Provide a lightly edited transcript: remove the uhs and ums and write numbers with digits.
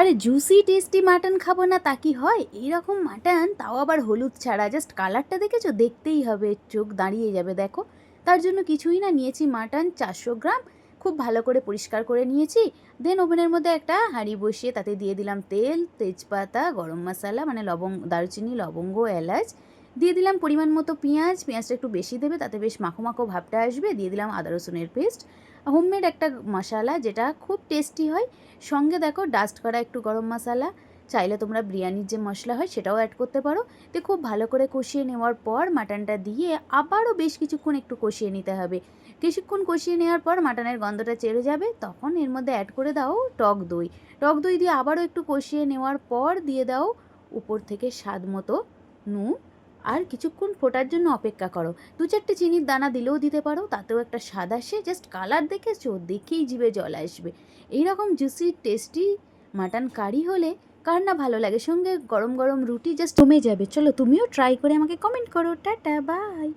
আরে juicy tasty mutton খাবো না তা কি হয়? এইরকম মাটন, তাও আবার হলুদ ছাড়া, জাস্ট কালারটা দেখেছো? দেখতেই হবে, চোখ দাঁড়িয়ে যাবে দেখো। তার জন্য কিছুই না, নিয়েছি মাটন 400 গ্রাম, খুব ভালো করে পরিষ্কার করে নিয়েছি। দেন ওভেনের মধ্যে একটা হাঁড়ি বসিয়ে তাতে দিয়ে দিলাম তেল, তেজপাতা, গরম মশলা মানে দারুচিনি, লবঙ্গ, এলাচ। দিয়ে দিলাম পরিমাণ মতো পেঁয়াজ, পেঁয়াজটা একটু বেশি দেবে, তাতে বেশ মাখো মাখো ভাবটা আসবে। দিয়ে দিলাম আদা রসুনের পেস্ট, হোমমেড একটা মশলা যেটা খুব টেস্টি হয়। সঙ্গে দেখো ডাস্ট করা একটু গরম মশলা, চাইলে তোমরা বিরিয়ানির যে মশলা হয় সেটাও অ্যাড করতে পারো। তো খুব ভালো করে কষিয়ে নেওয়ার পর মাটনটা দিয়ে আবারও বেশ কিছুক্ষণ একটু কষিয়ে নিতে হবে। কিছুক্ষণ কষিয়ে নেওয়ার পর মাটনের গন্ধটা চেড়ে যাবে, তখন এর মধ্যে অ্যাড করে দাও টক দই। টক দই দিয়ে আবারও একটু কষিয়ে নেওয়ার পর দিয়ে দাও উপর থেকে স্বাদ মতো নুন। আর কিছুক্ষণ ফোটার জন্য অপেক্ষা করো। 2-4টে চিনির দানা দিলেও দিতে পারো, তাতেও একটা স্বাদ আসে। জাস্ট কালার দেখেছো? দেখেই জিভে জল আসবে। এইরকম জুসি টেস্টি মাটন কারি হলে কার না ভালো লাগে, সঙ্গে গরম গরম রুটি জাস্ট জমে যাবে। চলো তুমিও ট্রাই করে আমাকে কমেন্ট করো। Tata, by.